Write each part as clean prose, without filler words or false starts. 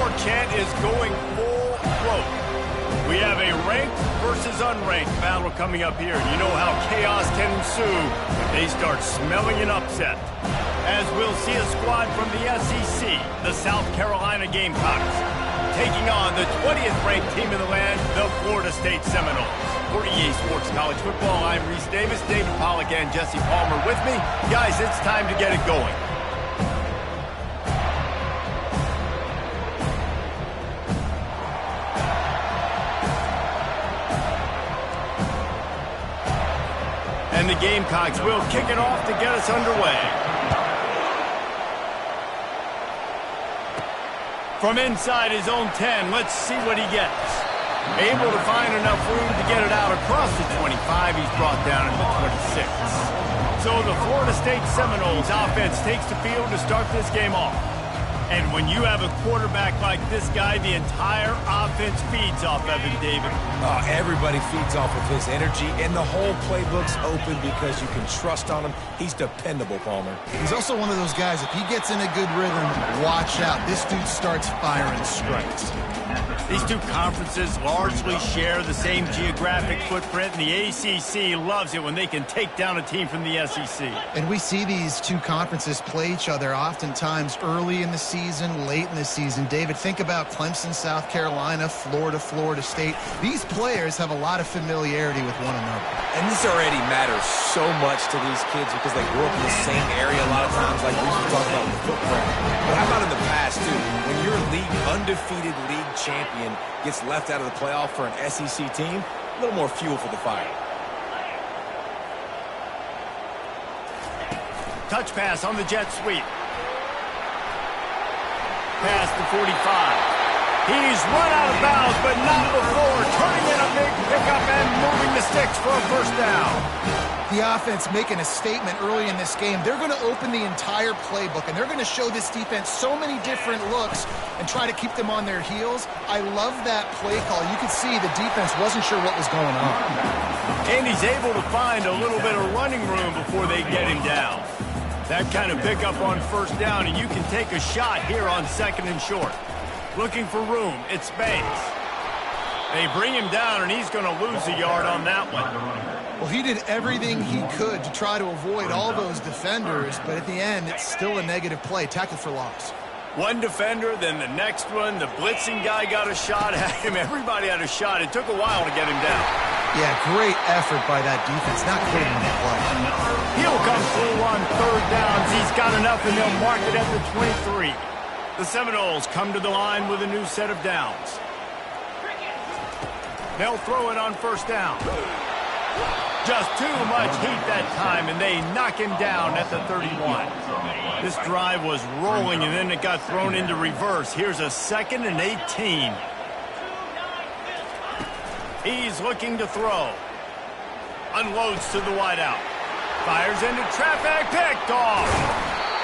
our chant is going full throat. We have a ranked versus unranked battle coming up here. You know how chaos can ensue if they start smelling an upset. As we'll see a squad from the SEC, the South Carolina Gamecocks, taking on the 20th ranked team in the land, the Florida State Seminoles. For EA Sports College Football, I'm Reese Davis, David Pollack, and Jesse Palmer with me. Guys, it's time to get it going. And the Gamecocks will kick it off to get us underway. From inside his own 10, let's see what he gets. Able to find enough room to get it out across the 25. He's brought down at the 26. So the Florida State Seminoles offense takes the field to start this game off. And when you have a quarterback like this guy, the entire offense feeds off of him, David. Everybody feeds off of his energy, and the whole playbook's open because you can trust on him. He's dependable, Palmer. He's also one of those guys, if he gets in a good rhythm, watch out. This dude starts firing strikes. These two conferences largely share the same geographic footprint, and the ACC loves it when they can take down a team from the SEC. And we see these two conferences play each other oftentimes early in the season, late in the season. David, think about Clemson, South Carolina, Florida, Florida State. These players have a lot of familiarity with one another. And this already matters so much to these kids because they grew up in the same area a lot of times, like we were talking about with the footprint. But how about in the past, too? When your undefeated league champion gets left out of the playoff for an SEC team, a little more fuel for the fire. Touch pass on the jet sweep. Past the 45. He's run out of bounds, but not before turning in a big pickup and moving the sticks for a first down. The offense making a statement early in this game. They're going to open the entire playbook, and they're going to show this defense so many different looks and try to keep them on their heels. I love that play call. You could see the defense wasn't sure what was going on. And he's able to find a little bit of running room before they get him down. That kind of pickup on first down, and you can take a shot here on second and short. Looking for room, it's space. They bring him down, and he's going to lose a yard on that one. Well, he did everything he could to try to avoid all those defenders, but at the end, it's still a negative play. Tackle for loss. One defender, then the next one. The blitzing guy got a shot at him. Everybody had a shot. It took a while to get him down. Yeah, great effort by that defense. Not clear on the play. He'll come through on third downs. He's got enough, and they'll mark it at the 23. The Seminoles come to the line with a new set of downs. They'll throw it on first down. Just too much heat that time, and they knock him down at the 31. This drive was rolling, and then it got thrown into reverse. Here's a 2nd and 18. He's looking to throw. Unloads to the wideout. Fires into traffic, picked off.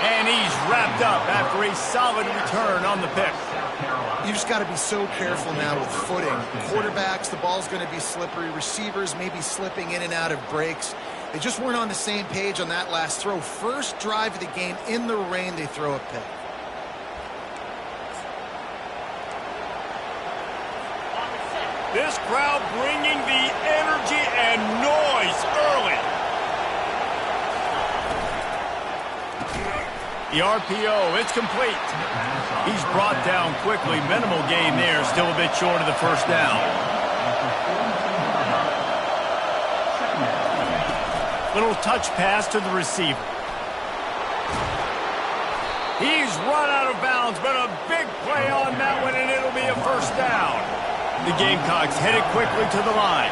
And he's wrapped up after a solid return on the pick. You just got to be so careful now with footing. Quarterbacks, the ball's going to be slippery. Receivers may be slipping in and out of breaks. They just weren't on the same page on that last throw. First drive of the game, in the rain, they throw a pick. This crowd bringing the energy and noise early. The RPO, it's complete. He's brought down quickly. Minimal gain there, still a bit short of the first down. Little touch pass to the receiver. He's run out of bounds, but a big play on that one, and it'll be a first down. The Gamecocks headed quickly to the line.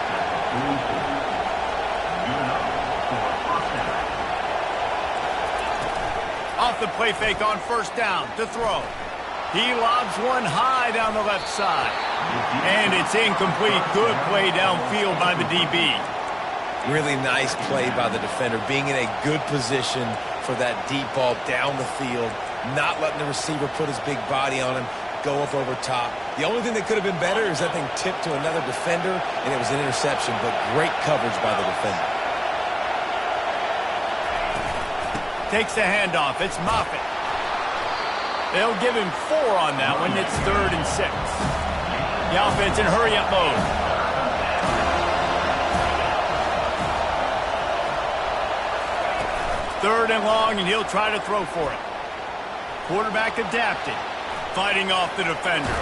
Off the play fake on first down to throw. He lobs one high down the left side. And it's incomplete. Good play downfield by the DB. Really nice play by the defender, being in a good position for that deep ball down the field, not letting the receiver put his big body on him, go up over top. The only thing that could have been better is that thing tipped to another defender, and it was an interception, but great coverage by the defender. Takes the handoff. It's Moffitt. They'll give him 4 on that one. It's 3rd and 6. The offense in hurry-up mode. Third and long, and he'll try to throw for it. Quarterback adapted, fighting off the defender.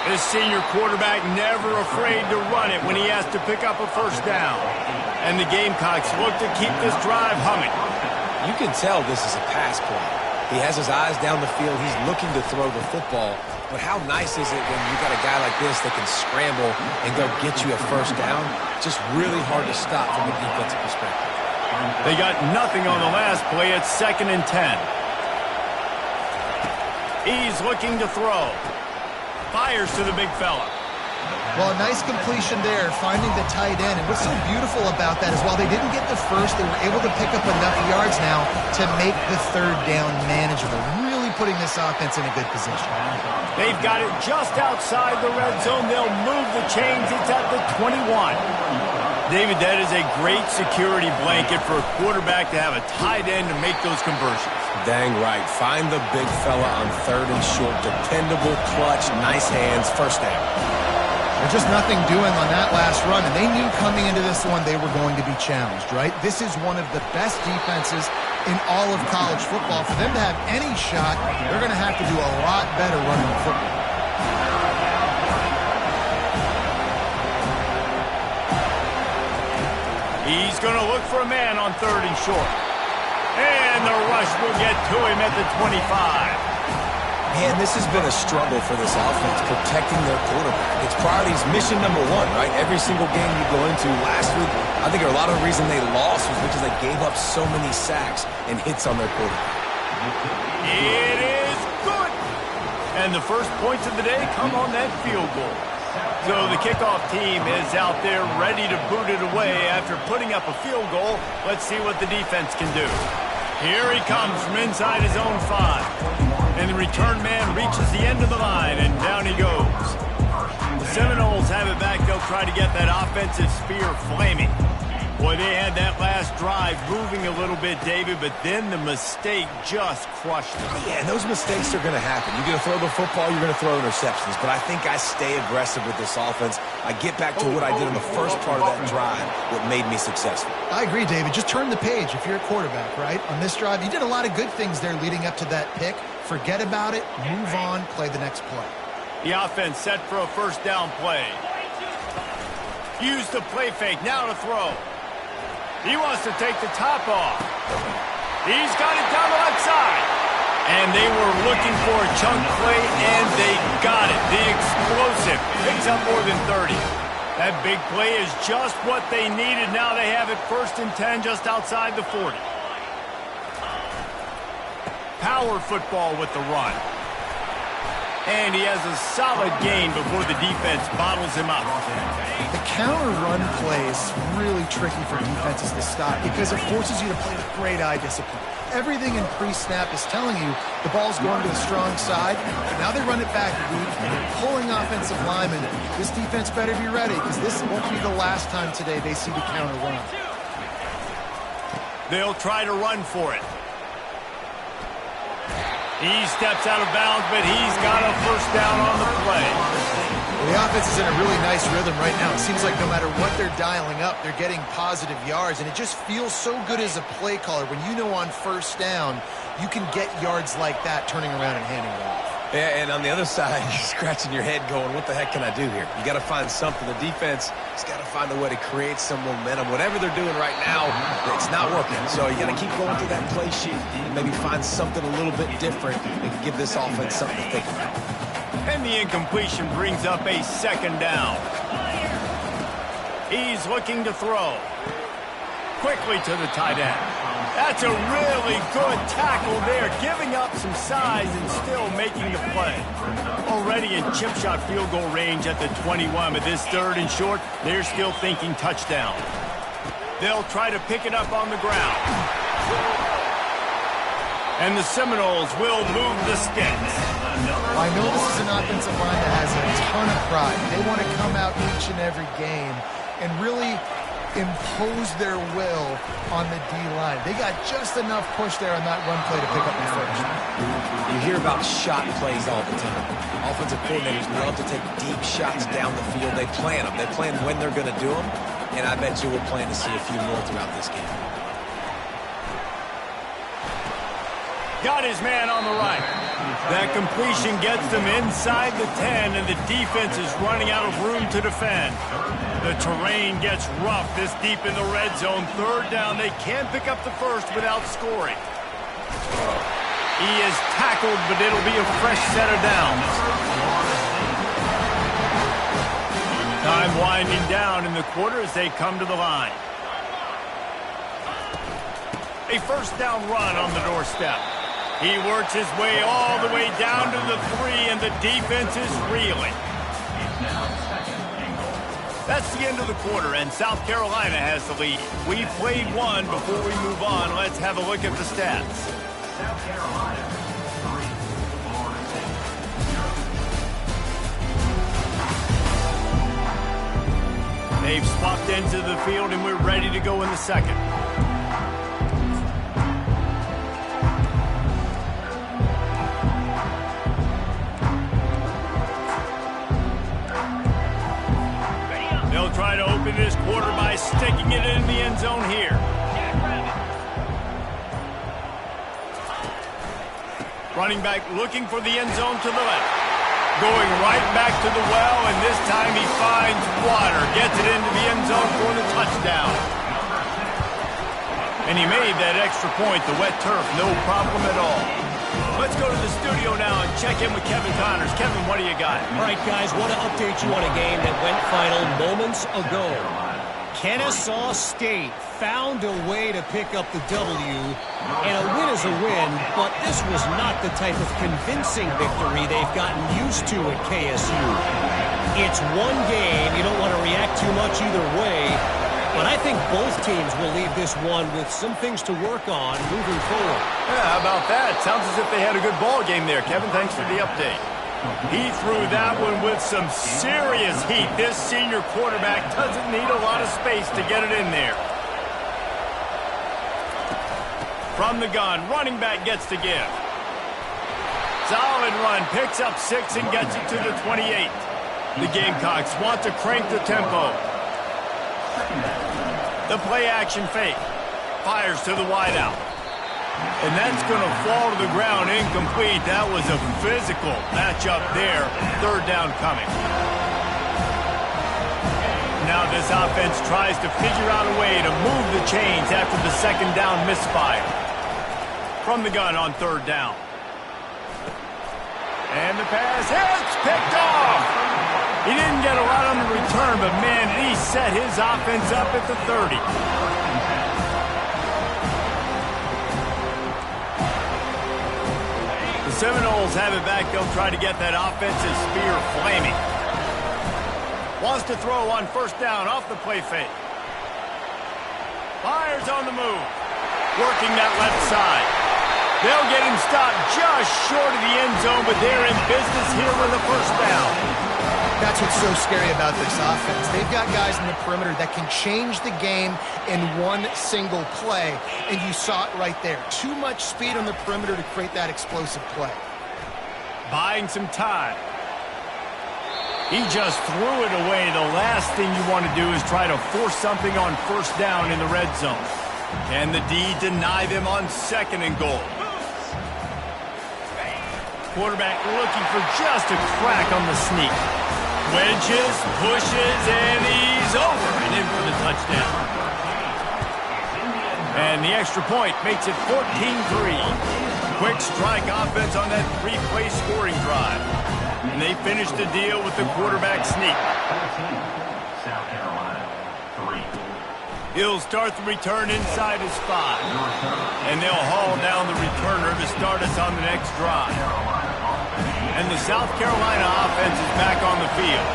This senior quarterback never afraid to run it when he has to pick up a first down. And the Gamecocks look to keep this drive humming. You can tell this is a pass play. He has his eyes down the field. He's looking to throw the football. But how nice is it when you got a guy like this that can scramble and go get you a first down? Just really hard to stop from a defensive perspective. They got nothing on the last play. It's 2nd and 10. He's looking to throw. Fires to the big fella. Well, a nice completion there, finding the tight end. And what's so beautiful about that is while they didn't get the first, they were able to pick up enough yards now to make the third down manageable. Really putting this offense in a good position. They've got it just outside the red zone. They'll move the chains. It's at the 21. David, that is a great security blanket for a quarterback to have a tight end to make those conversions. Dang right. Find the big fella on 3rd and short. Dependable, clutch, nice hands, first down. There's just nothing doing on that last run, and they knew coming into this one they were going to be challenged, right? This is one of the best defenses in all of college football. For them to have any shot, they're going to have to do a lot better running the football. He's going to look for a man on 3rd and short. And the rush will get to him at the 25. Man, this has been a struggle for this offense, protecting their quarterback. It's priorities mission number 1, right? Every single game you go into last week, I think a lot of the reason they lost was because they gave up so many sacks and hits on their quarterback. It is good. And the first points of the day come on that field goal. So the kickoff team is out there ready to boot it away after putting up a field goal. Let's see what the defense can do. Here he comes from inside his own 5. And the return man reaches the end of the line, and down he goes. The Seminoles have it back. They'll try to get that offensive spear flaming. Boy, they had that last drive moving a little bit, David, but then the mistake just crushed them. Yeah, and those mistakes are going to happen. You're going to throw the football, you're going to throw interceptions. But I think I stay aggressive with this offense. I get back to what I did in the first part of that drive, what made me successful. I agree, David. Just turn the page if you're a quarterback, right? On this drive, you did a lot of good things there leading up to that pick. Forget about it, move on, play the next play. The offense set for a first down play. Use the play fake, now to throw. He wants to take the top off. He's got it down the left side. And they were looking for a chunk play, and they got it. The explosive picks up more than 30. That big play is just what they needed. Now they have it 1st and 10 just outside the 40. Power football with the run. And he has a solid gain before the defense bottles him up. The counter run play is really tricky for defenses to stop because it forces you to play with great eye discipline. Everything in pre-snap is telling you the ball's going to the strong side. But now they run it back weak, pulling offensive linemen. This defense better be ready because this won't be the last time today they see the counter run. They'll try to run for it. He steps out of bounds, but he's got a first down on the play. Well, the offense is in a really nice rhythm right now. It seems like no matter what they're dialing up, they're getting positive yards, and it just feels so good as a play caller when you know on first down you can get yards like that turning around and handing it off. Yeah, and on the other side, you're scratching your head going, what the heck can I do here? You got to find something. The defense has got to find a way to create some momentum. Whatever they're doing right now, it's not working. So you got to keep going through that play sheet and maybe find something a little bit different that can give this offense something to think about. And the incompletion brings up a 2nd down. He's looking to throw. Quickly to the tight end. That's a really good tackle there, giving up some size and still making the play. Already in chip shot field goal range at the 21, but this 3rd and short, they're still thinking touchdown. They'll try to pick it up on the ground. And the Seminoles will move the sticks. I know this is an offensive line that has a ton of pride. They want to come out each and every game and really impose their will on the D-line. They got just enough push there on that run play to pick up the first. You hear about shot plays all the time. Offensive coordinators love to take deep shots down the field. They plan them. They plan when they're going to do them, and I bet you we'll plan to see a few more throughout this game. Got his man on the right. That completion gets them inside the 10, and the defense is running out of room to defend. The terrain gets rough this deep in the red zone. Third down, they can't pick up the first without scoring. He is tackled, but it'll be a fresh set of downs. Time winding down in the quarter as they come to the line. A first down run on the doorstep. He works his way all the way down to the 3, and the defense is reeling. That's the end of the quarter, and South Carolina has the lead. We've played one. Before we move on, let's have a look at the stats. South Carolina, 3, Florida 6. They've swapped into the field, and we're ready to go in the second. They'll try to open this quarter by sticking it in the end zone here. Running back looking for the end zone to the left. Going right back to the well, and this time he finds water. Gets it into the end zone for the touchdown. And he made that extra point, the wet turf, no problem at all. Let's go to the studio now and check in with Kevin Connors. Kevin, what do you got? All right, guys, want to update you on a game that went final moments ago. Kennesaw State found a way to pick up the W, and a win is a win, but this was not the type of convincing victory they've gotten used to at KSU. It's one game. You don't want to react too much either way, but I think both teams will leave this one with some things to work on moving forward. Yeah, how about that? Sounds as if they had a good ball game there. Kevin, thanks for the update. He threw that one with some serious heat. This senior quarterback doesn't need a lot of space to get it in there. From the gun, running back gets to give. Solid run, picks up 6 and gets it to the 28. The Gamecocks want to crank the tempo. The play action fake. Fires to the wideout. And that's going to fall to the ground incomplete. That was a physical matchup there. Third down coming. Now this offense tries to figure out a way to move the chains after the second down misfire. From the gun on third down. And the pass hits, picked off. He didn't get a lot on the return, but man, did he set his offense up at the 30. The Seminoles have it back. They'll try to get that offensive spear flaming. Wants to throw on first down off the play fake. Fires on the move. Working that left side. They'll get him stopped just short of the end zone, but they're in business here with a first down. That's what's so scary about this offense. They've got guys in the perimeter that can change the game in one single play, and you saw it right there. Too much speed on the perimeter to create that explosive play. Buying some time. He just threw it away. The last thing you want to do is try to force something on first down in the red zone. Can the D deny them on second and goal? Quarterback looking for just a crack on the sneak. Wedges, pushes, and he's over and in for the touchdown. And the extra point makes it 14-3. Quick strike offense on that 3-play scoring drive. And they finish the deal with the quarterback sneak. South Carolina, 3. He'll start the return inside his 5. And they'll haul down the returner to start us on the next drive. And the South Carolina offense is back on the field.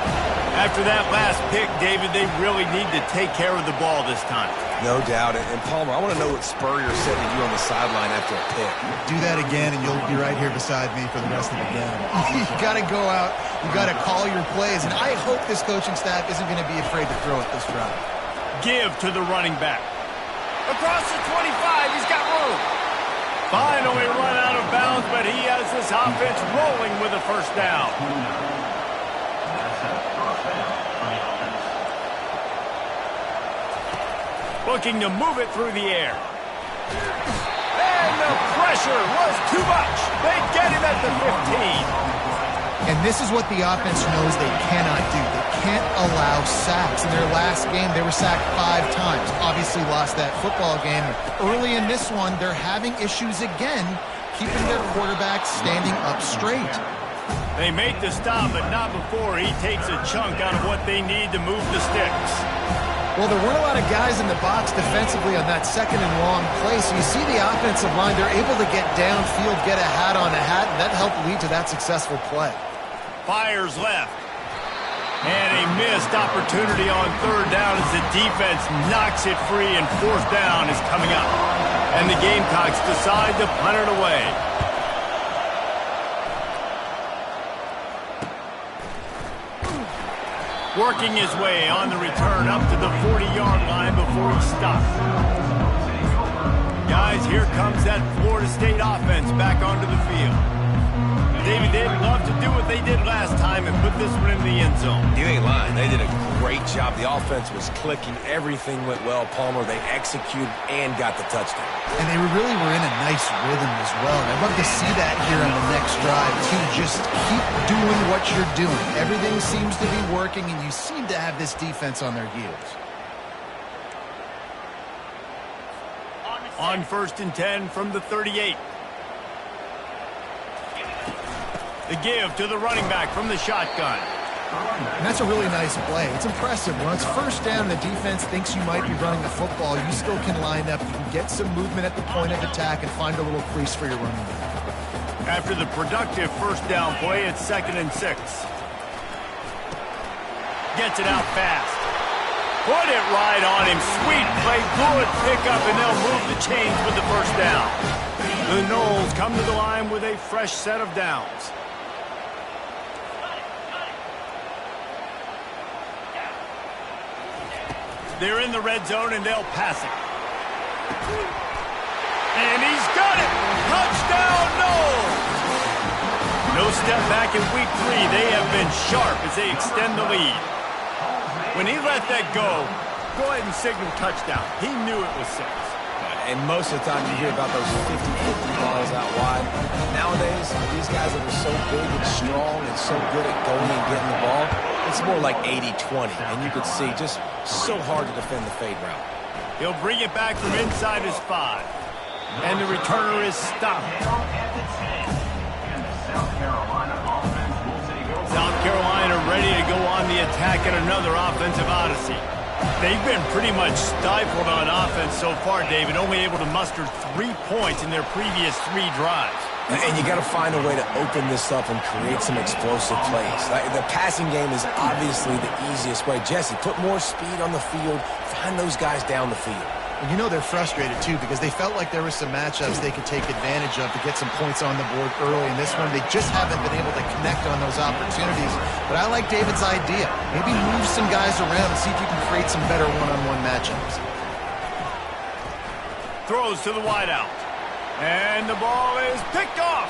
After that last pick, David, they really need to take care of the ball this time. No doubt. And Palmer, I want to know what Spurrier said to you on the sideline after a pick. Do that again, and you'll be right here beside me for the rest of the game. You got to go out. You got to call your plays. And I hope this coaching staff isn't going to be afraid to throw it this drive. Give to the running back. Across the 25, he's got room. Finally run out of bounds, but he has this offense rolling with a first down. Looking to move it through the air. And the pressure was too much. They get him at the 15. And this is what the offense knows they cannot do. They can't allow sacks. In their last game, they were sacked 5 times. Obviously lost that football game. Early in this one, they're having issues again, keeping their quarterback standing up straight. They make the stop, but not before he takes a chunk out of what they need to move the sticks. Well, there weren't a lot of guys in the box defensively on that second and long play, so you see the offensive line, they're able to get downfield, get a hat on a hat, and that helped lead to that successful play. Fires left. And a missed opportunity on third down as the defense knocks it free, and fourth down is coming up. And the Gamecocks decide to punt it away. Working his way on the return up to the 40-yard line before he stops. Guys, here comes that Florida State offense back onto the field. David, they'd love to do what they did last time and put this one in the end zone. You ain't lying. They did a great job. The offense was clicking. Everything went well, Palmer. They executed and got the touchdown. And they really were in a nice rhythm as well. And I'd love to see that here on the next drive, too. Just keep doing what you're doing. Everything seems to be working, and you seem to have this defense on their heels. On 1st and 10 from the 38. The give to the running back from the shotgun. And that's a really nice play. It's impressive. When it's first down, the defense thinks you might be running the football. You still can line up. You can get some movement at the point of attack and find a little crease for your running back. After the productive first down play, it's 2nd and 6. Gets it out fast. Put it right on him. Sweet play. Good pickup, and they'll move the chains with the first down. The Noles come to the line with a fresh set of downs. They're in the red zone, and they'll pass it. And he's got it! Touchdown, Noles! No step back in week 3. They have been sharp as they extend the lead. When he let that go ahead and signal touchdown. He knew it was 6. And most of the time you hear about those 50-50 balls out wide. Nowadays, these guys that are so big and strong and so good at going and getting the ball, it's more like 80-20. And you can see just so hard to defend the fade route. He'll bring it back from inside his 5. And the returner is stopped. South Carolina ready to go on the attack in another offensive odyssey. They've been pretty much stifled on offense so far, David, only able to muster 3 points in their previous 3 drives. And you got to find a way to open this up and create some explosive plays. The passing game is obviously the easiest way. Jesse, put more speed on the field. Find those guys down the field. And you know they're frustrated, too, because they felt like there were some matchups they could take advantage of to get some points on the board early. In this one, they just haven't been able to connect on those opportunities. But I like David's idea. Maybe move some guys around and see if you can create some better one-on-one matchups. Throws to the wideout. And the ball is picked off.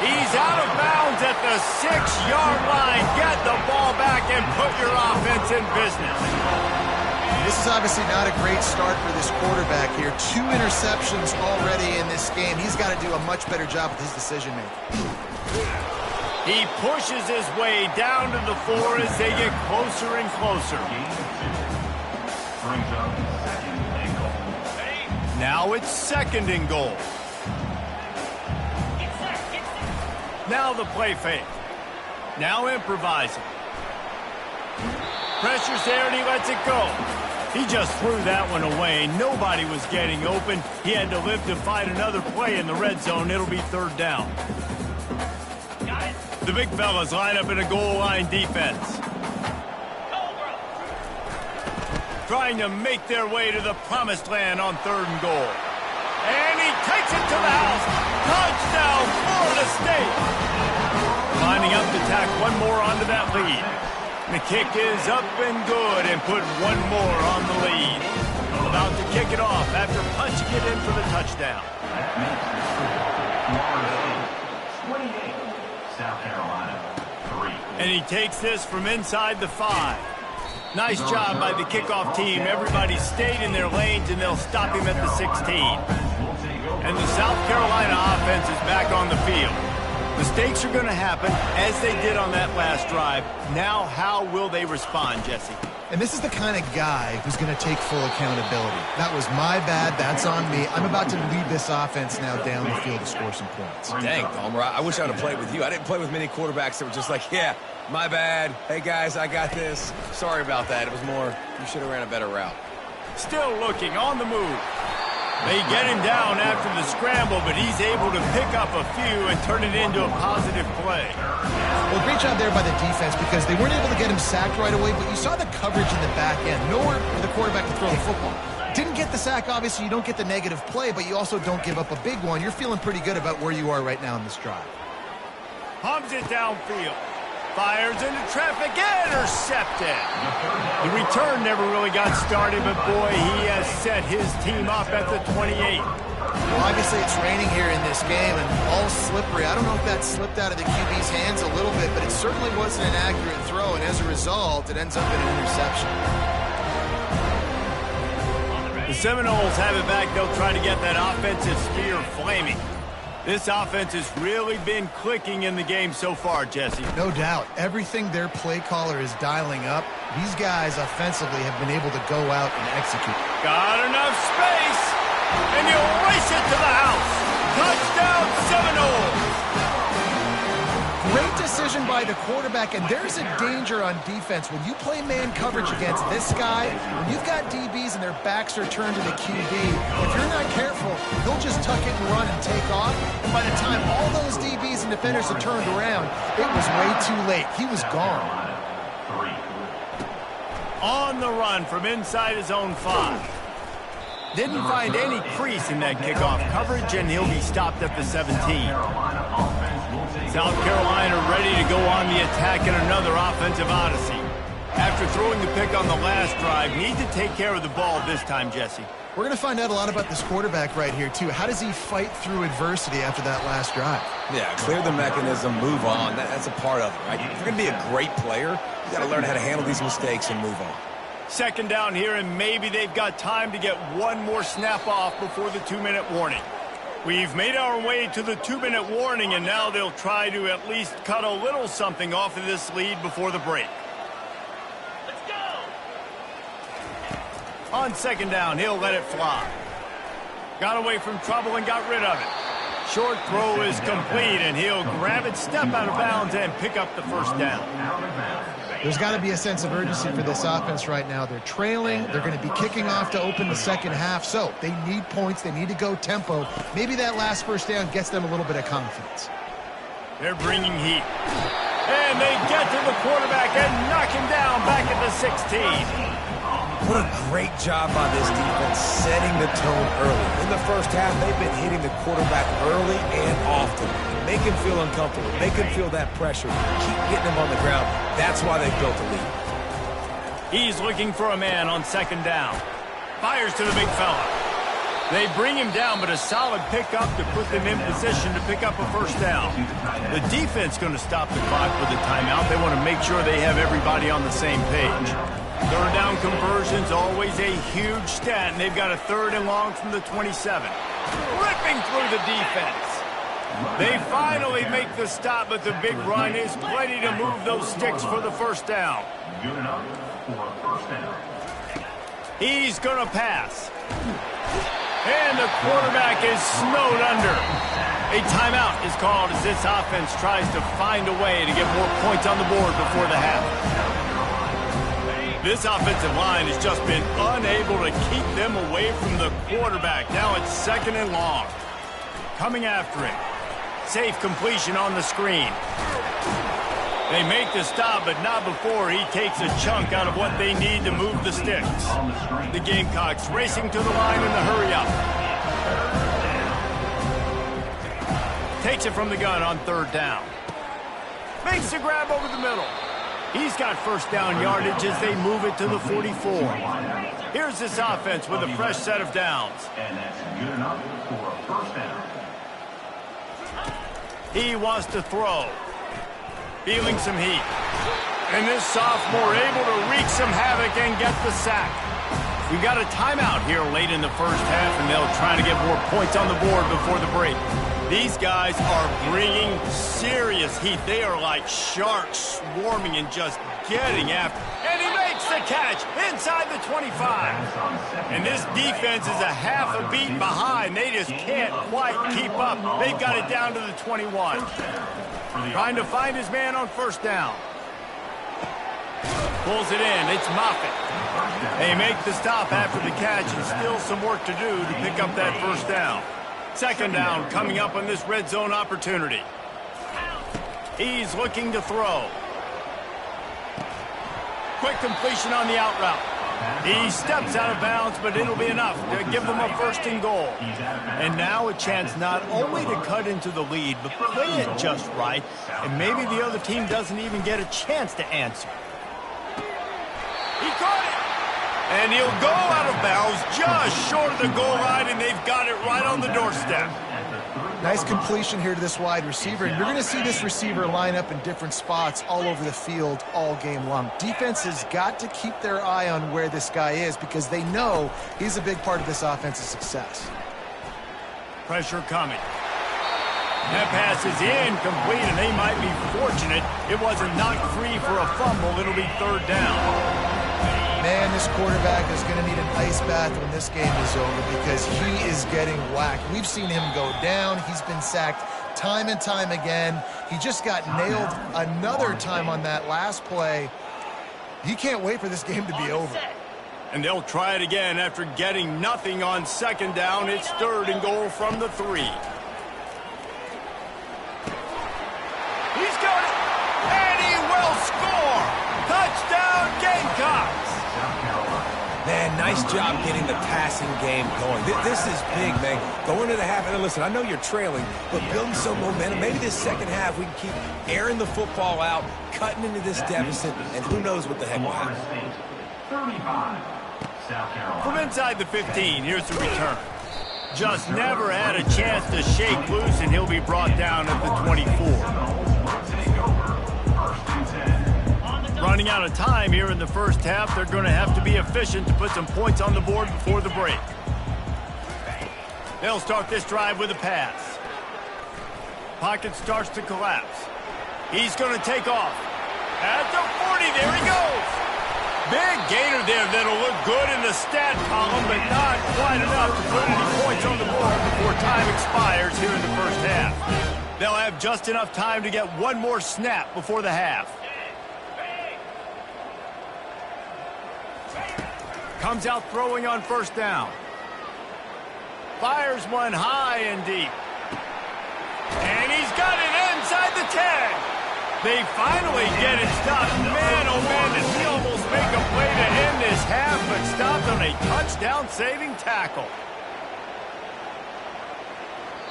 He's out of bounds at the 6-yard line. Get the ball back and put your offense in business. This is obviously not a great start for this quarterback here. 2 interceptions already in this game. He's got to do a much better job with his decision-making. He pushes his way down to the 4 as they get closer and closer. Now it's 2nd and goal. Now the play fake. Now improvising. Pressure's there and he lets it go. He just threw that one away. Nobody was getting open. He had to live to fight another play in the red zone. It'll be 3rd down. The big fellas line up in a goal line defense. Trying to make their way to the promised land on 3rd and goal. And he takes it to the house. Touchdown, Florida State. Lining up to tack one more onto that lead. The kick is up and good and put one more on the lead. About to kick it off after punching it in for the touchdown. That makes the score 28, South Carolina 3. And he takes this from inside the 5. Nice job by the kickoff team. Everybody stayed in their lanes, and they'll stop him at the 16. And the South Carolina offense is back on the field. Mistakes are going to happen, as they did on that last drive. Now, how will they respond, Jesse? And this is the kind of guy who's going to take full accountability. That was my bad. That's on me. I'm about to lead this offense now down the field to score some points. Dang, Palmer, I wish I would have played with you. I didn't play with many quarterbacks that were just like, yeah, my bad. Hey, guys, I got this. Sorry about that. It was more, you should have ran a better route. Still looking on the move. They get him down after the scramble, but he's able to pick up a few and turn it into a positive play. Well, great job there by the defense because they weren't able to get him sacked right away, but you saw the coverage in the back end. Nowhere for the quarterback to throw the football. Didn't get the sack, obviously. You don't get the negative play, but you also don't give up a big one. You're feeling pretty good about where you are right now in this drive. Pumps it downfield. Fires into traffic, intercepted. The return never really got started, but boy, he has set his team up at the 28. Well, obviously it's raining here in this game and all slippery. I don't know if that slipped out of the QB's hands a little bit, but it certainly wasn't an accurate throw, and as a result, it ends up in an interception. The Seminoles have it back. They'll try to get that offensive spear flaming. This offense has really been clicking in the game so far, Jesse. No doubt. Everything their play caller is dialing up, these guys offensively have been able to go out and execute. Got enough space, and he'll race it to the house. Touchdown, Seminoles! Great decision by the quarterback, and there's a danger on defense. When you play man coverage against this guy, when you've got DBs and their backs are turned to the QB, if you're not careful, he'll just tuck it and run and take off. And by the time all those DBs and defenders had turned around, it was way too late. He was gone. On the run from inside his own 5. Didn't find any crease in that kickoff coverage, and he'll be stopped at the 17. South Carolina ready to go on the attack in another offensive odyssey. After throwing the pick on the last drive, need to take care of the ball this time, Jesse. We're going to find out a lot about this quarterback right here, too. How does he fight through adversity after that last drive? Yeah, clear the mechanism, move on. That's a part of it, right? If you're going to be a great player, you got to learn how to handle these mistakes and move on. Second down here, and maybe they've got time to get one more snap off before the 2-minute warning. We've made our way to the 2-minute warning, and now they'll try to at least cut a little something off of this lead before the break. Let's go! On second down, he'll let it fly. Got away from trouble and got rid of it. Short throw is complete, and he'll grab it, step out of bounds, and pick up the first down. There's got to be a sense of urgency for this offense right now. They're trailing. They're going to be kicking off to open the second half. So they need points. They need to go tempo. Maybe that last first down gets them a little bit of confidence. They're bringing heat. And they get to the quarterback and knock him down back at the 16. What a great job by this defense setting the tone early. In the first half, they've been hitting the quarterback early and often. Make him feel uncomfortable. Make him feel that pressure. Keep getting him on the ground. That's why they've built a lead. He's looking for a man on second down. Fires to the big fella. They bring him down, but a solid pickup to put them in position to pick up a first down. The defense going to stop the clock with a timeout. They want to make sure they have everybody on the same page. Third down conversion's always a huge stat, and they've got a 3rd and long from the 27. Ripping through the defense. They finally make the stop, but the big run is plenty to move those sticks for the first down. Good enough for a first down. He's going to pass. And the quarterback is snowed under. A timeout is called as this offense tries to find a way to get more points on the board before the half. This offensive line has just been unable to keep them away from the quarterback. Now it's 2nd and long. Coming after him. Safe completion on the screen. They make the stop, but not before he takes a chunk out of what they need to move the sticks. The Gamecocks racing to the line in the hurry-up. Takes it from the gun on 3rd down. Makes the grab over the middle. He's got first down yardage as they move it to the 44. Here's this offense with a fresh set of downs. And that's good enough for a first down. He wants to throw. Feeling some heat. And this sophomore able to wreak some havoc and get the sack. We got a timeout here late in the first half, and they'll try to get more points on the board before the break. These guys are bringing serious heat. They are like sharks swarming and just getting after. And he makes the catch inside the 25. And this defense is a half a beat behind. They just can't quite keep up. They've got it down to the 21. Trying to find his man on first down. Pulls it in. It's Moffitt. They make the stop after the catch, and still some work to do to pick up that first down. Second down coming up on this red zone opportunity. He's looking to throw. Quick completion on the out route. He steps out of bounds, but it'll be enough to give them a first and goal. And now a chance not only to cut into the lead, but play it just right, and maybe the other team doesn't even get a chance to answer. He caught it! And he'll go out of bounds just short of the goal line, and they've got it right on the doorstep. Nice completion here to this wide receiver, and you're going to see this receiver line up in different spots all over the field all game long. Defense has got to keep their eye on where this guy is because they know he's a big part of this offense's success. Pressure coming. That pass is incomplete, and they might be fortunate it wasn't knocked free for a fumble. It'll be third down. Man, this quarterback is going to need an ice bath when this game is over because he is getting whacked. We've seen him go down. He's been sacked time and time again. He just got nailed another time on that last play. He can't wait for this game to be over. And they'll try it again after getting nothing on second down. It's third and goal from the 3. He's got it, and he will score. Touchdown, Gamecocks. Man, nice job getting the passing game going. This is big, man. Going to the half, and listen, I know you're trailing, but building some momentum. Maybe this second half we can keep airing the football out, cutting into this deficit, and who knows what the heck will happen. 35, South Carolina. From inside the 15, here's the return. Just never had a chance to shake loose, and he'll be brought down at the 24. Running out of time here in the first half. They're going to have to be efficient to put some points on the board before the break. They'll start this drive with a pass. Pocket starts to collapse. He's going to take off. At the 40, there he goes. Big gainer there that'll look good in the stat column, but not quite enough to put any points on the board before time expires here in the first half. They'll have just enough time to get one more snap before the half. Comes out throwing on first down. Fires one high and deep. And he's got it inside the 10. They finally get it stopped. Man, oh man, did he almost make a play to end this half, but stopped on a touchdown-saving tackle.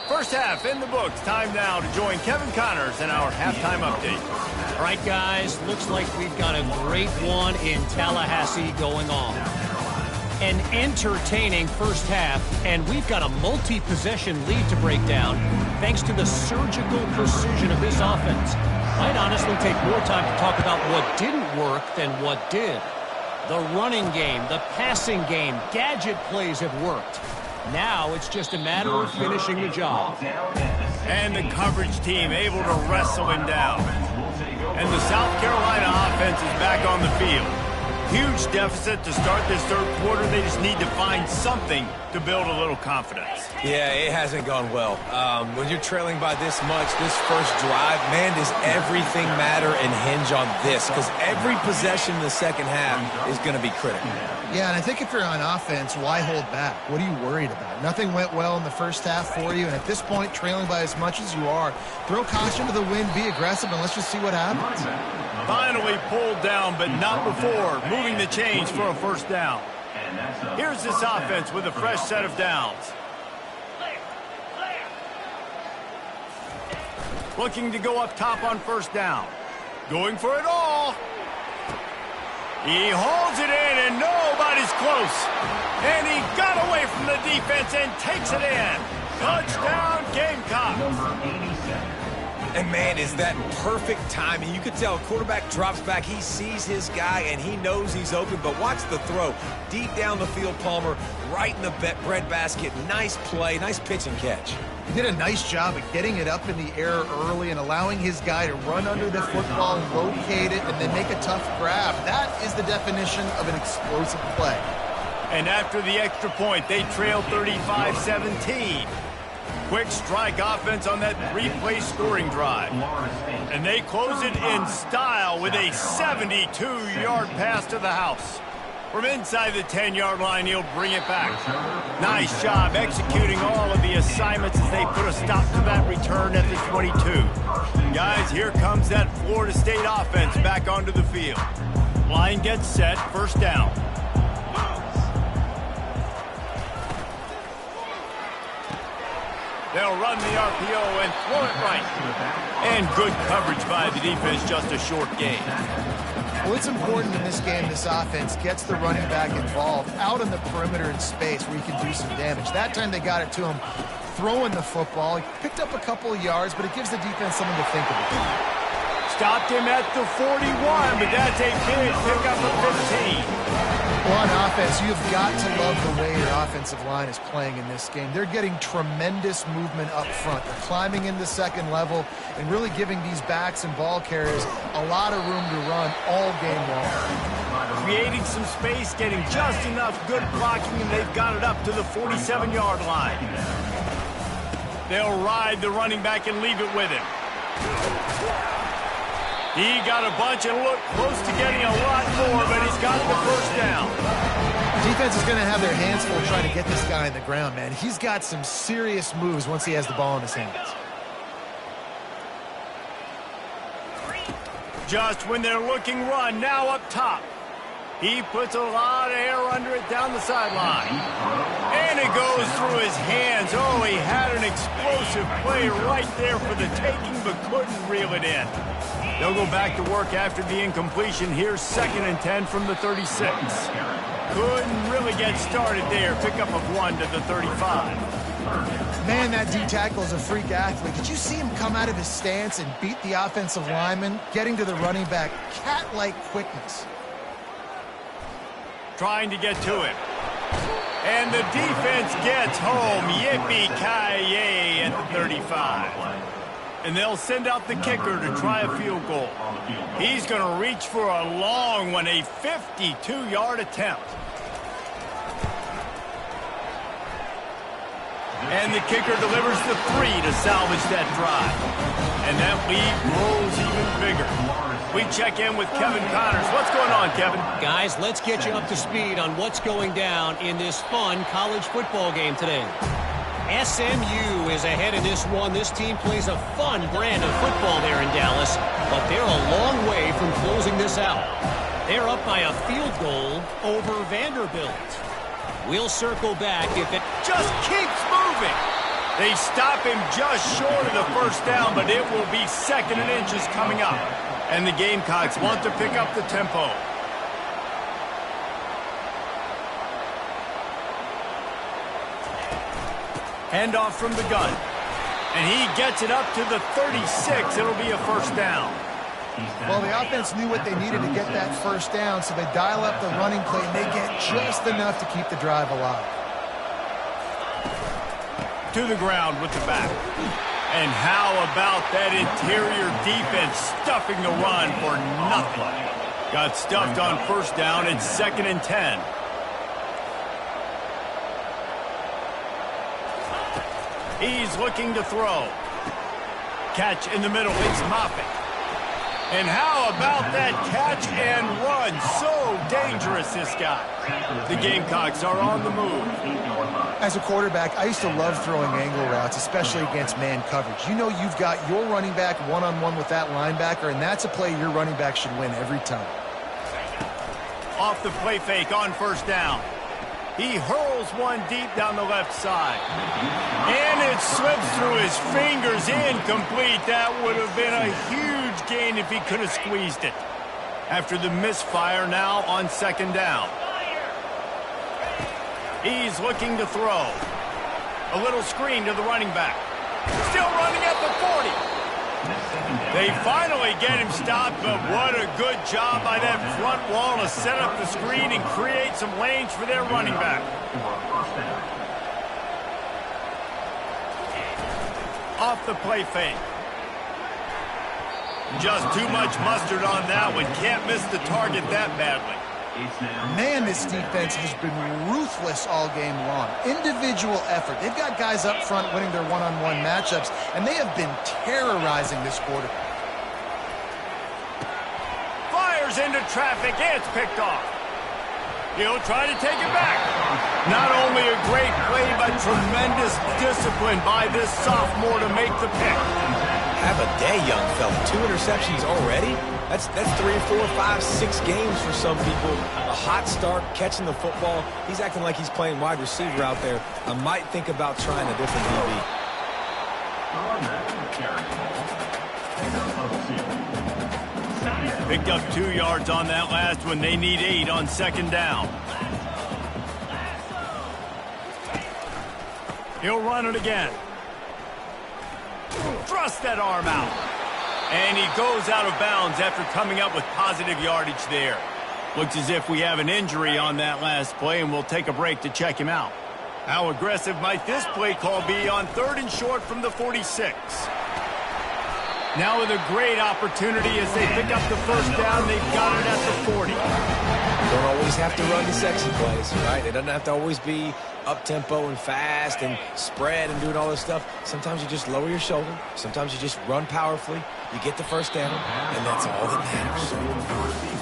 First half in the books. Time now to join Kevin Connors in our halftime update. All right, guys, looks like we've got a great one in Tallahassee going on. An entertaining first half, and we've got a multi-possession lead to break down thanks to the surgical precision of this offense. Might honestly take more time to talk about what didn't work than what did. The running game, the passing game, gadget plays have worked. Now it's just a matter of finishing the job. And the coverage team able to wrestle him down. And the South Carolina offense is back on the field. Huge deficit to start this third quarter. They just need to find something to build a little confidence. Yeah, it hasn't gone well. When you're trailing by this much, this first drive, man, does everything matter and hinge on this? Because every possession in the second half is going to be critical. Yeah, and I think if you're on offense, why hold back? What are you worried about? Nothing went well in the first half for you, and at this point, trailing by as much as you are, throw caution to the wind, be aggressive, and let's just see what happens. Finally pulled down, but not before moving the chains for a first down. Here's this offense with a fresh set of downs. Looking to go up top on first down. Going for it all. He holds it in, and nobody's close. And he got away from the defense and takes it in. Touchdown, Gamecocks. And, man, is that perfect timing. You could tell quarterback drops back. He sees his guy, and he knows he's open. But watch the throw. Deep down the field, Palmer, right in the bread basket. Nice play, nice pitch and catch. He did a nice job of getting it up in the air early and allowing his guy to run under the football and locate it and then make a tough grab. That is the definition of an explosive play. And after the extra point, they trail 35-17. Quick strike offense on that three-play scoring drive. And they close it in style with a 72-yard pass to the house. From inside the 10-yard line, he'll bring it back. Nice job executing all of the assignments as they put a stop to that return at the 22. Guys, here comes that Florida State offense back onto the field. Line gets set, first down. They'll run the RPO and throw it right. And good coverage by the defense, just a short gain. Well, it's important in this game this offense gets the running back involved out on the perimeter in space where he can do some damage. That time they got it to him throwing the football. He picked up a couple of yards, but it gives the defense something to think about. Stopped him at the 41, but that's a big pickup of 15. Well, on offense, you've got to love the way your offensive line is playing in this game. They're getting tremendous movement up front. They're climbing into second level and really giving these backs and ball carriers a lot of room to run all game long. Creating some space, getting just enough good blocking, and they've got it up to the 47-yard line. They'll ride the running back and leave it with him. He got a bunch and looked close to getting a lot more, but he's got the first down. Defense is going to have their hands full trying to get this guy in the ground, man. He's got some serious moves once he has the ball in his hands. Just when they're looking run, now up top. He puts a lot of air under it down the sideline. And it goes through his hands. Oh, he had an explosive play right there for the taking, but couldn't reel it in. They'll go back to work after the incompletion. Here's 2nd and 10 from the 36. Couldn't really get started there. Pickup of 1 to the 35. Man, that D tackle is a freak athlete. Did you see him come out of his stance and beat the offensive lineman, getting to the running back? Cat-like quickness. Trying to get to him. And the defense gets home. Yippee-ki-yay at the 35. And they'll send out the kicker to try a field goal. He's going to reach for a long one, a 52-yard attempt. And the kicker delivers the 3 to salvage that drive. And that lead grows even bigger. We check in with Kevin Connors. What's going on, Kevin? Guys, let's get you up to speed on what's going down in this fun college football game today. SMU is ahead in this one. This team plays a fun brand of football there in Dallas, but they're a long way from closing this out. They're up by a field goal over Vanderbilt. We'll circle back if it just keeps moving. They stop him just short of the first down, but it will be 2nd and inches coming up. And the Gamecocks want to pick up the tempo. Handoff from the gun. And he gets it up to the 36. It'll be a first down. Well, the offense knew what they needed to get that first down, so they dial up the running play, and they get just enough to keep the drive alive. To the ground with the back. And how about that interior defense stuffing the run for nothing? Got stuffed on first down. It's 2nd and 10. He's looking to throw. Catch in the middle. It's Moffitt. And how about that catch and run? So dangerous, this guy. The Gamecocks are on the move. As a quarterback, I used to love throwing angle routes, especially against man coverage. You know you've got your running back one-on-one with that linebacker, and that's a play your running back should win every time. Off the play fake on first down. He hurls one deep down the left side. And it slips through his fingers, incomplete. That would have been a huge gain if he could have squeezed it. After the misfire now on second down. He's looking to throw. A little screen to the running back. Still running at the 40. They finally get him stopped, but what a good job by that front wall to set up the screen and create some lanes for their running back. Off the play fake. Just too much mustard on that one. Can't miss the target that badly. Man, this defense has been ruthless all game long. Individual effort. They've got guys up front winning their one-on-one matchups, and they have been terrorizing this quarter. Fires into traffic. It's picked off. He'll try to take it back. Not only a great play, but tremendous discipline by this sophomore to make the pick. Have a day, young fella. 2 interceptions already? That's 3, 4, 5, 6 games for some people. A hot start, catching the football. He's acting like he's playing wide receiver out there. I might think about trying a different DB. Picked up 2 yards on that last one. They need 8 on second down. He'll run it again. Thrust that arm out. And he goes out of bounds after coming up with positive yardage there. Looks as if we have an injury on that last play, and we'll take a break to check him out. How aggressive might this play call be on 3rd and short from the 46? Now with a great opportunity as they pick up the first down, they've got it at the 40. Don't always have to run the sexy plays, right? It doesn't have to always be up-tempo and fast and spread and doing all this stuff. Sometimes you just lower your shoulder. Sometimes you just run powerfully. You get the first down, and that's all that matters.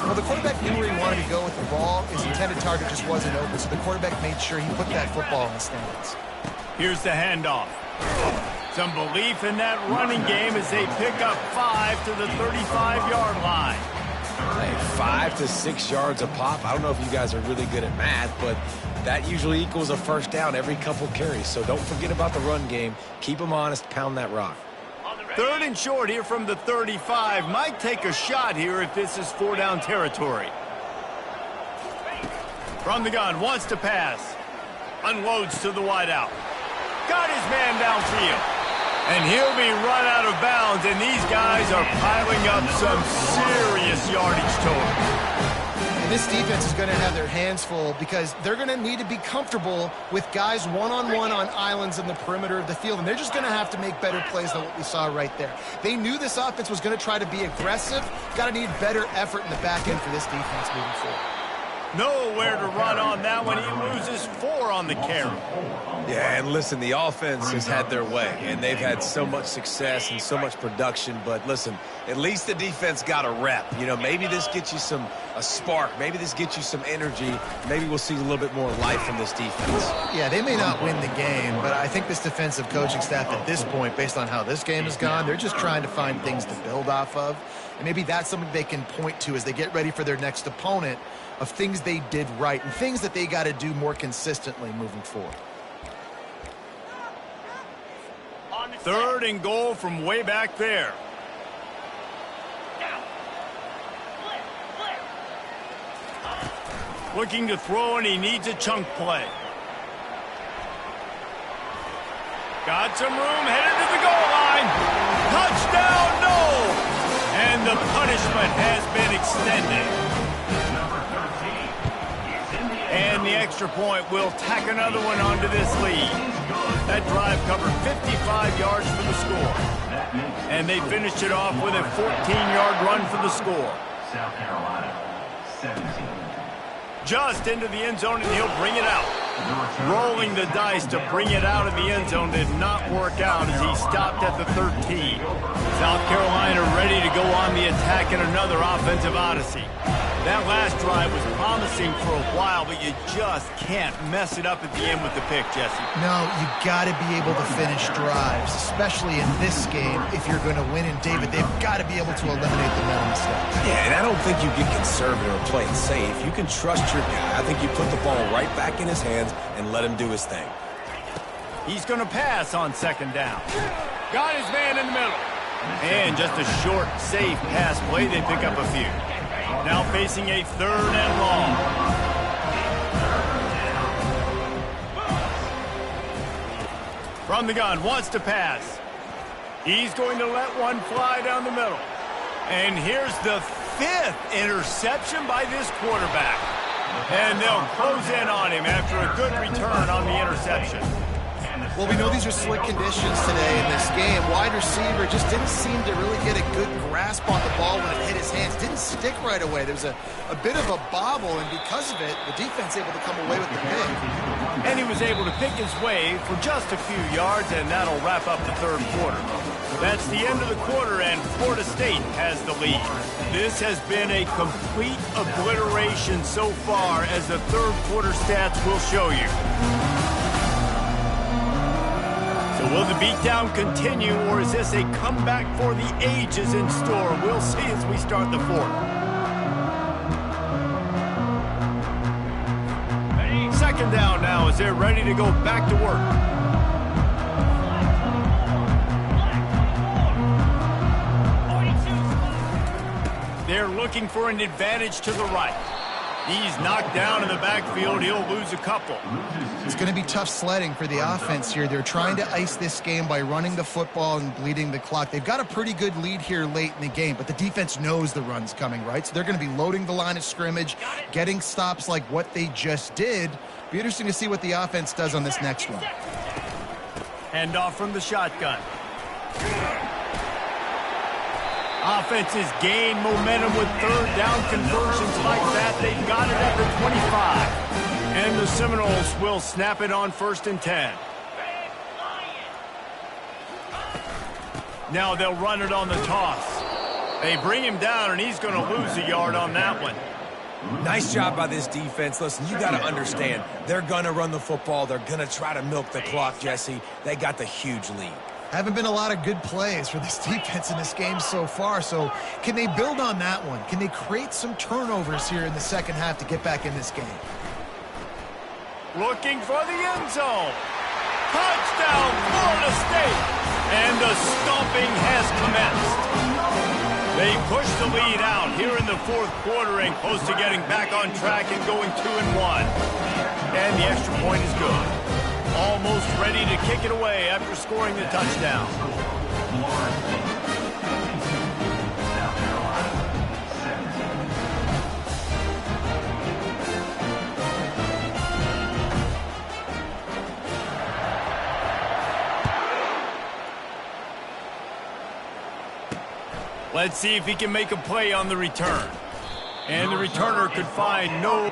Well, the quarterback knew where he wanted to go with the ball. His intended target just wasn't open, so the quarterback made sure he put that football in the stands. Here's the handoff. Some belief in that running game as they pick up 5 to the 35-yard line. Hey, 5 to 6 yards a pop. I don't know if you guys are really good at math, but that usually equals a first down every couple carries. So don't forget about the run game. Keep them honest. Pound that rock. 3rd and short here from the 35. Might take a shot here if this is 4-down territory. From the gun, wants to pass. Unloads to the wideout. Got his man downfield. And he'll be run out of bounds, and these guys are piling up some serious yardage total. This defense is going to have their hands full because they're going to need to be comfortable with guys one-on-one on islands in the perimeter of the field, and they're just going to have to make better plays than what we saw right there. They knew this offense was going to try to be aggressive. Got to need better effort in the back end for this defense moving forward. Nowhere to run on that one. He loses 4 on the carry. Yeah, and listen, the offense has had their way, and they've had so much success and so much production. But listen, at least the defense got a rep. You know, maybe this gets you a spark. Maybe this gets you some energy. Maybe we'll see a little bit more life from this defense. Yeah, they may not win the game, but I think this defensive coaching staff at this point, based on how this game has gone, they're just trying to find things to build off of. And maybe that's something they can point to as they get ready for their next opponent, of things they did right and things that they got to do more consistently moving forward. 3rd and goal from way back there. Looking to throw, and he needs a chunk play. Got some room, headed to the goal line. Touchdown, no! And the punishment has been extended. And the extra point will tack another one onto this lead. That drive covered 55 yards for the score. And they finished it off with a 14-yard run for the score. South Carolina, 17. Just into the end zone, and he'll bring it out. Rolling the dice to bring it out of the end zone did not work out as he stopped at the 13. South Carolina ready to go on the attack in another offensive odyssey. That last drive was promising for a while, but you just can't mess it up at the end with the pick, Jesse. No, you got to be able to finish drives, especially in this game. If you're going to win, and David, they've got to be able to eliminate the mental mistakes. Yeah, and I don't think you get conservative or play it safe. You can trust your guy. I think you put the ball right back in his hands and let him do his thing. He's going to pass on second down. Got his man in the middle. And just a short, safe pass play. They pick up a few. Now facing a 3rd and long. From the gun, wants to pass. He's going to let one fly down the middle. And here's the 5th interception by this quarterback. And they'll close in on him after a good return on the interception. Well, we know these are slick conditions today in this game. Wide receiver just didn't seem to really get a good grasp on the ball when it hit his hands. Didn't stick right away. There was a bit of a bobble, and because of it, the defense able to come away with the pick. And he was able to pick his way for just a few yards, and that'll wrap up the 3rd quarter. That's the end of the quarter, and Florida State has the lead. This has been a complete obliteration so far, as the 3rd quarter stats will show you. So will the beatdown continue, or is this a comeback for the ages in store? We'll see as we start the 4th. 2nd down now as they're ready to go back to work. They're looking for an advantage to the right. He's knocked down in the backfield. He'll lose a couple. It's going to be tough sledding for the offense here. They're trying to ice this game by running the football and bleeding the clock. They've got a pretty good lead here late in the game, but the defense knows the run's coming, right? So they're going to be loading the line of scrimmage, getting stops like what they just did. Be interesting to see what the offense does on this next one. Handoff from the shotgun. Offenses gain momentum with 3rd down conversions like that. They've got it at the 25. And the Seminoles will snap it on 1st and 10. Now they'll run it on the toss. They bring him down, and he's going to lose a yard on that one. Nice job by this defense. Listen, you got to understand, they're going to run the football. They're going to try to milk the clock, Jesse. They got the huge lead. Haven't been a lot of good plays for this defense in this game so far, so can they build on that one? Can they create some turnovers here in the 2nd half to get back in this game? Looking for the end zone. Touchdown, Florida State. And the stomping has commenced. They push the lead out here in the 4th quarter and close to getting back on track and going 2-1. And the extra point is good. Almost ready to kick it away after scoring the touchdown. Let's see if he can make a play on the return. And the returner could find no...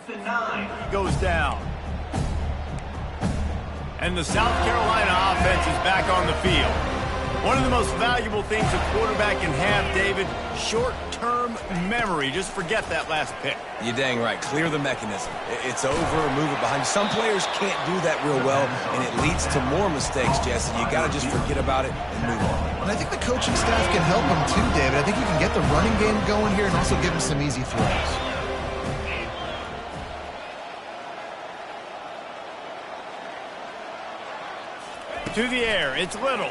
He goes down. And the South Carolina offense is back on the field. One of the most valuable things a quarterback can have, David, short-term memory. Just forget that last pick. You're dang right. Clear the mechanism. It's over, move it behind you. Some players can't do that real well, and it leads to more mistakes, Jesse. You got to just forget about it and move on. And I think the coaching staff can help him too, David. I think you can get the running game going here and also give him some easy throws. To the air, it's Little.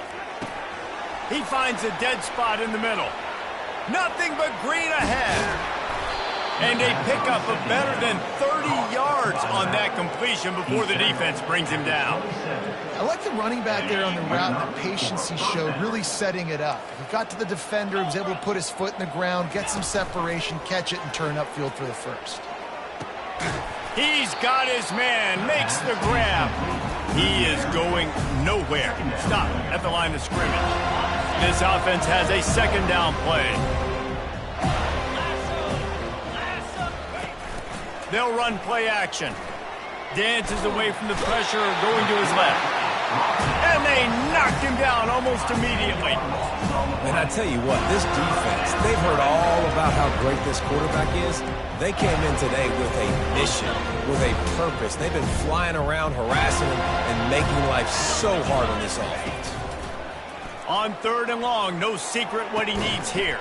He finds a dead spot in the middle. Nothing but green ahead. And a pickup of better than 30 yards on that completion before the defense brings him down. I like the running back there on the route and the patience he showed, really setting it up. He got to the defender, he was able to put his foot in the ground, get some separation, catch it, and turn upfield for the first. He's got his man, makes the grab. He is going nowhere. Stop at the line of scrimmage. This offense has a second down play. They'll run play action. Dances away from the pressure, going to his left. And they knocked him down almost immediately. And I tell you what, this defense, they've heard all about how great this quarterback is. They came in today with a mission, with a purpose. They've been flying around, harassing him, and making life so hard on this offense. On 3rd and long, no secret what he needs here.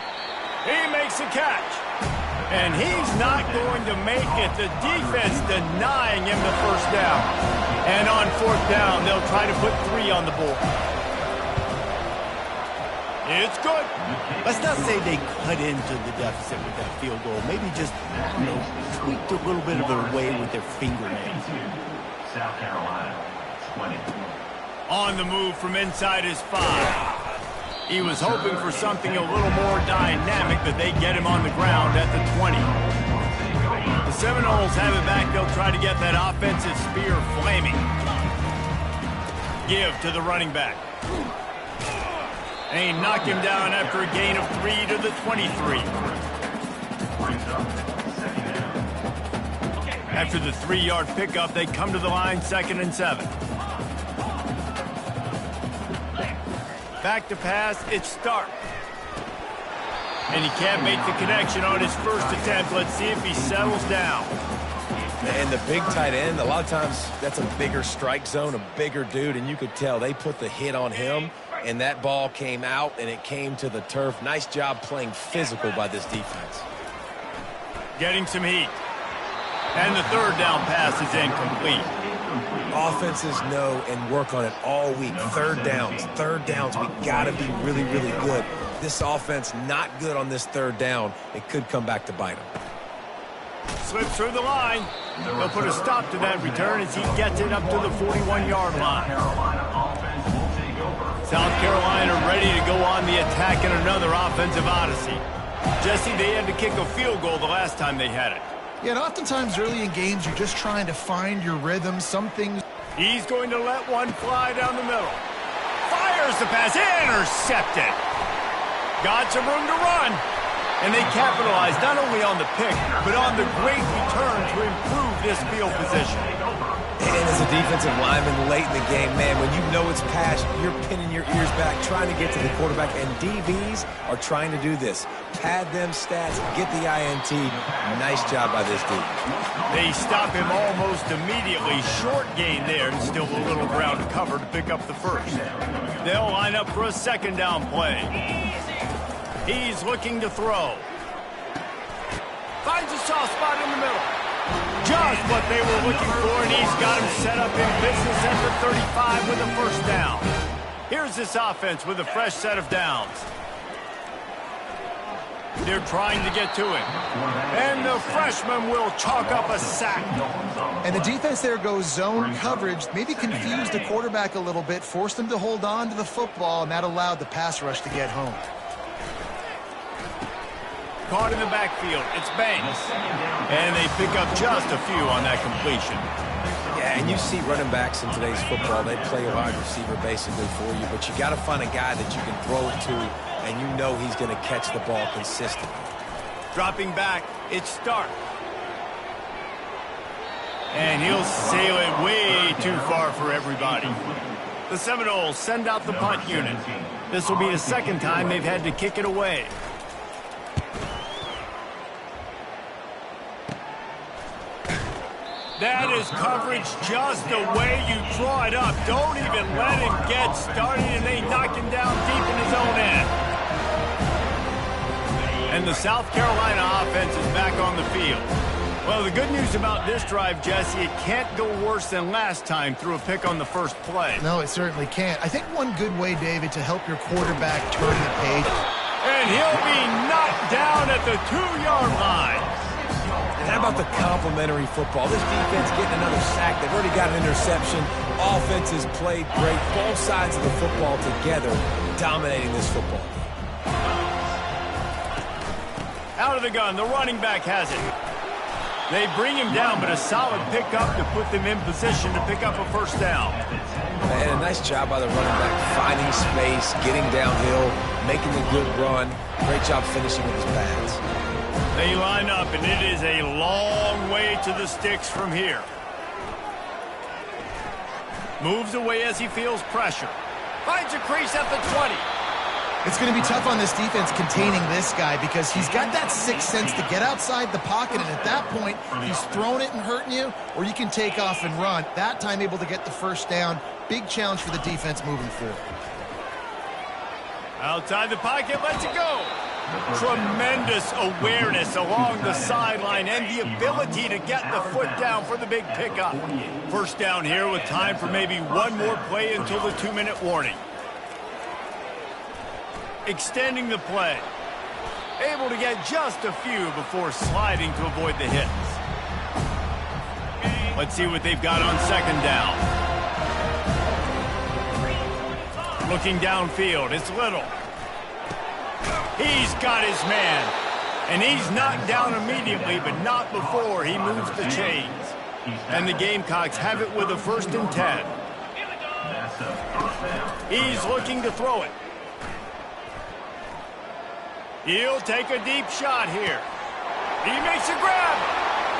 He makes a catch. And he's not going to make it. The defense denying him the first down. And on 4th down, they'll try to put 3 on the board. It's good. Let's not say they cut into the deficit with that field goal. Maybe just, tweaked a little bit of their way with their fingernails. South Carolina, 20. On the move from inside his 5. He was hoping for something a little more dynamic, but they get him on the ground at the 20. The Seminoles have it back. They'll try to get that offensive spear flaming. Give to the running back. And he knocked him down after a gain of 3 to the 23. After the 3-yard pickup, they come to the line, 2nd and 7. Back to pass, it's Stark. And he can't make the connection on his first attempt. Let's see if he settles down. And the big tight end, a lot of times that's a bigger strike zone, a bigger dude, and you could tell they put the hit on him, and that ball came out, and it came to the turf. Nice job playing physical by this defense. Getting some heat. And the 3rd down pass is incomplete. Offenses know and work on it all week. Third downs. We got to be really, really good. This offense not good on this 3rd down. It could come back to bite them. Slips through the line. They'll put a stop to that return as he gets it up to the 41-yard line. South Carolina ready to go on the attack in another offensive odyssey. Jesse, they had to kick a field goal the last time they had it. Yeah, and oftentimes early in games, you're just trying to find your rhythm. Some things... He's going to let one fly down the middle. Fires the pass. Intercepted. Got some room to run. And they capitalized not only on the pick, but on the great return to improve this field position. And as a defensive lineman late in the game, man, when you know it's past, you're pinning your ears back, trying to get to the quarterback, and DBs are trying to do this. Pad them stats, get the INT. Nice job by this dude. They stop him almost immediately. Short gain there, and still a little ground to cover to pick up the first. They'll line up for a 2nd down play. He's looking to throw. Finds a soft spot in the middle. Just what they were looking for, and he's got him set up in business at the 35 with a 1st down. Here's this offense with a fresh set of downs. They're trying to get to him. And the freshman will chalk up a sack. And the defense there goes zone coverage, maybe confused the quarterback a little bit, forced him to hold on to the football, and that allowed the pass rush to get home. Caught in the backfield, it's Banks. And they pick up just a few on that completion. Yeah, and you see running backs in today's football, they play a wide receiver basically for you, but you got to find a guy that you can throw it to, and you know he's going to catch the ball consistently. Dropping back, it's Stark. And he'll sail it way too far for everybody. The Seminoles send out the punt unit. This will be the second time they've had to kick it away. That is coverage just the way you draw it up. Don't even let him get started, and they knock him down deep in his own end. And the South Carolina offense is back on the field. Well, the good news about this drive, Jesse, it can't go worse than last time through a pick on the first play. No, it certainly can't. I think one good way, David, to help your quarterback turn the page. And he'll be knocked down at the 2-yard line. And how about the complimentary football? This defense getting another sack. They've already got an interception. Offense has played great. Both sides of the football together dominating this football game. Out of the gun, the running back has it. They bring him down, but a solid pickup to put them in position to pick up a first down. And a nice job by the running back, finding space, getting downhill, making a good run. Great job finishing with his pads. They line up, and it is a long way to the sticks from here. Moves away as he feels pressure. Finds a crease at the 20. It's going to be tough on this defense containing this guy because he's got that sixth sense to get outside the pocket, and at that point, he's throwing it and hurting you, or you can take off and run. That time able to get the first down. Big challenge for the defense moving forward. Outside the pocket, lets it go. Tremendous awareness along the sideline and the ability to get the foot down for the big pickup. First down here with time for maybe one more play until the 2-minute warning. Extending the play. Able to get just a few before sliding to avoid the hits. Let's see what they've got on second down. Looking downfield, it's Little. He's got his man. And he's knocked down immediately, but not before he moves the chains. And the Gamecocks have it with a 1st and 10. He's looking to throw it. He'll take a deep shot here. He makes a grab.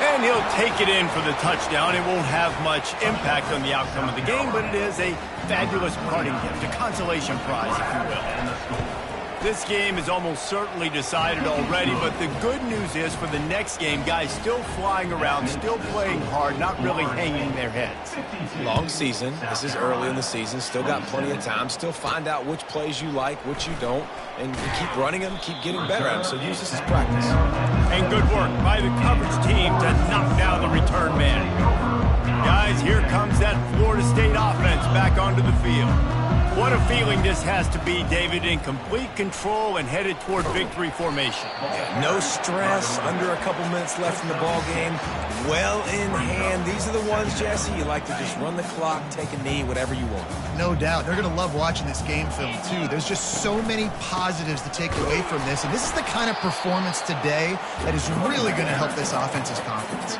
And he'll take it in for the touchdown. It won't have much impact on the outcome of the game, but it is a fabulous parting gift, a consolation prize, if you will. This game is almost certainly decided already, but the good news is for the next game, guys still flying around, still playing hard, not really hanging their heads. Long season. This is early in the season. Still got plenty of time. Still find out which plays you like, which you don't, and you keep running them, keep getting better at them. So use this as practice. And good work by the coverage team to knock down the return man. Guys, here comes that Florida State offense back onto the field. What a feeling this has to be, David, in complete control and headed toward victory formation. Yeah, no stress, under a couple minutes left in the ball game, well in hand. These are the ones, Jesse, you like to just run the clock, take a knee, whatever you want. No doubt. They're going to love watching this game film, too. There's just so many positives to take away from this, and this is the kind of performance today that is really going to help this offense's confidence.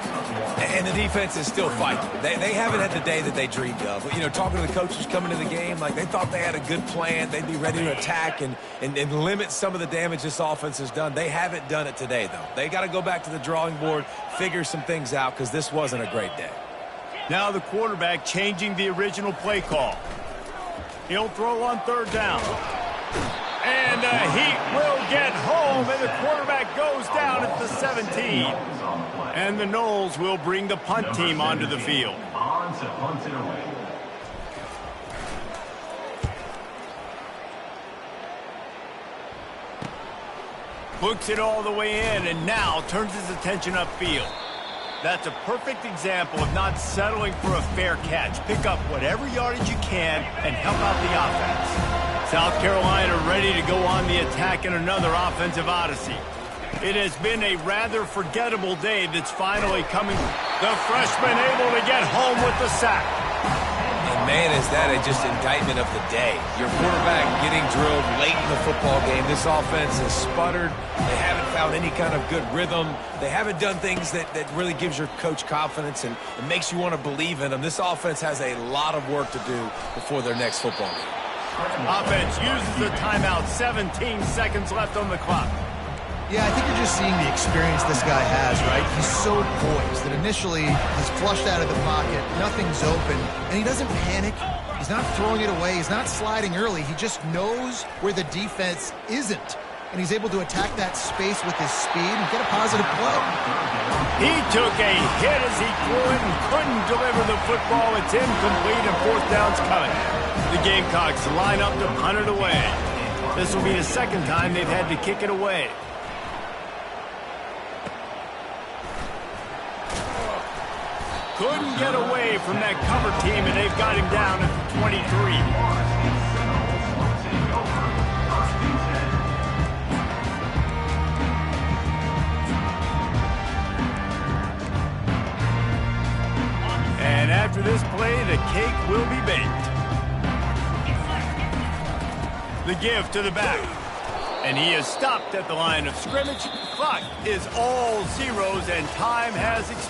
And the defense is still fighting. They haven't had the day that they dreamed of. You know, talking to the coaches coming to the game, like they thought they had a good plan. They'd be ready to attack and limit some of the damage this offense has done. They haven't done it today, though. They got to go back to the drawing board, figure some things out, because this wasn't a great day. Now the quarterback changing the original play call. He'll throw on 3rd down. And the Heat will get home, and the quarterback goes down at the 17. And the Noles will bring the punt team onto the field. Hooks it all the way in, and now turns his attention upfield. That's a perfect example of not settling for a fair catch. Pick up whatever yardage you can and help out the offense. South Carolina ready to go on the attack in another offensive odyssey. It has been a rather forgettable day that's finally coming. The freshman able to get home with the sack. And man, is that just indictment of the day. Your quarterback getting drilled late in the football game. This offense has sputtered. They haven't found any kind of good rhythm. They haven't done things that really gives your coach confidence and makes you want to believe in them. This offense has a lot of work to do before their next football game. Offense uses the timeout. 17 seconds left on the clock. Yeah, I think you're just seeing the experience this guy has, right? He's so poised that initially he's flushed out of the pocket, nothing's open, and he doesn't panic. He's not throwing it away. He's not sliding early. He just knows where the defense isn't. And he's able to attack that space with his speed and get a positive play. He took a hit as he threw it and couldn't deliver the football. It's incomplete and fourth down's coming. The Gamecocks line up to punt it away. This will be the second time they've had to kick it away. Couldn't get away from that cover team, and they've got him down at the 23. And after this play, the cake will be baked. The give to the back. And he is stopped at the line of scrimmage. Clock is all zeros, and time has expired.